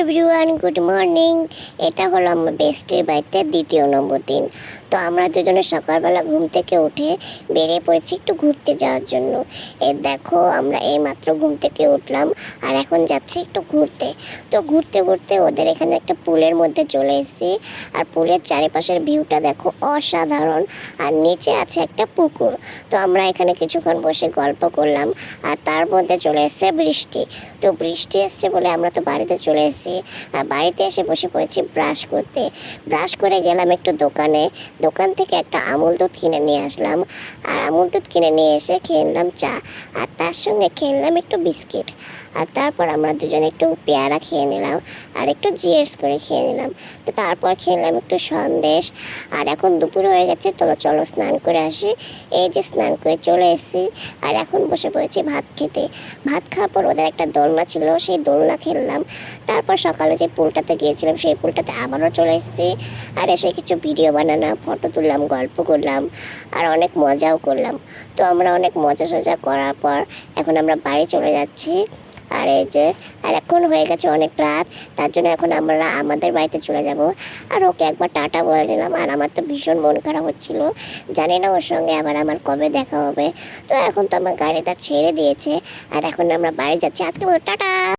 Everyone, good morning. এটা হলো আমার বেস্টের বাড়িতে দ্বিতীয় নম্বর দিন। তো আমরা দুজনে সকালবেলা ঘুম থেকে উঠে বেরিয়ে পড়েছি একটু ঘুরতে যাওয়ার জন্য। দেখো, আমরা এই মাত্র ঘুম থেকে উঠলাম আর এখন যাচ্ছি একটু ঘুরতে। তো ঘুরতে ঘুরতে ওদের এখানে একটা পুলের মধ্যে চলে এসেছি। আর পুলের চারিপাশের ভিউটা দেখো, অসাধারণ। আর নিচে আছে একটা পুকুর। তো আমরা এখানে কিছুক্ষণ বসে গল্প করলাম। আর তার মধ্যে চলে এসেছে বৃষ্টি। তো বৃষ্টি এসছে বলে আমরা তো বাড়িতে চলে এসেছি। আর বাড়িতে এসে বসে পড়েছি ব্রাশ করতে। ব্রাশ করে গেলাম একটু দোকানে। দোকান থেকে একটা আমুল দুধ কিনে নিয়ে আসলাম। আর আমুল দুধ কিনে নিয়ে এসে খেয়ে নিলাম চা। আর তার সঙ্গে খেয়ে নিলাম একটু বিস্কিট। আর তারপর আমরা দুজনে একটু পেয়ারা খেয়ে নিলাম আর একটু জিএস করে খেয়ে নিলাম। তো তারপর খেয়ে নিলাম একটু সন্দেশ। আর এখন দুপুর হয়ে গেছে, তো চলো স্নান করে আসি। এই যে স্নান করে চলে এসেছি। আর এখন বসে পড়েছি ভাত খেতে। ভাত খাওয়ার পর ওদের একটা দোলনা ছিল, সেই দোলনা খেললাম। তারপর সকালে যে পুলটাতে গিয়েছিলাম সেই পুলটাতে আবারও চলে এসেছি। আর এসে কিছু ভিডিও বানালাম, ফটো তুললাম, গল্প করলাম আর অনেক মজাও করলাম। তো আমরা অনেক মজা সজা করার পর এখন আমরা বাড়ি চলে যাচ্ছি। আর এই যে, আর এখন হয়ে গেছে অনেক রাত, তার জন্য এখন আমরা আমাদের বাড়িতে চলে যাব। আর ওকে একবার টাটা বলে নিলাম। আর আমার তো ভীষণ মন খারাপ হচ্ছিল, জানি না ওর সঙ্গে আবার আমার কবে দেখা হবে। তো এখন তো আমার গাড়িটা ছেড়ে দিয়েছে আর এখন আমরা বাড়ি যাচ্ছি। আজকে টাটা।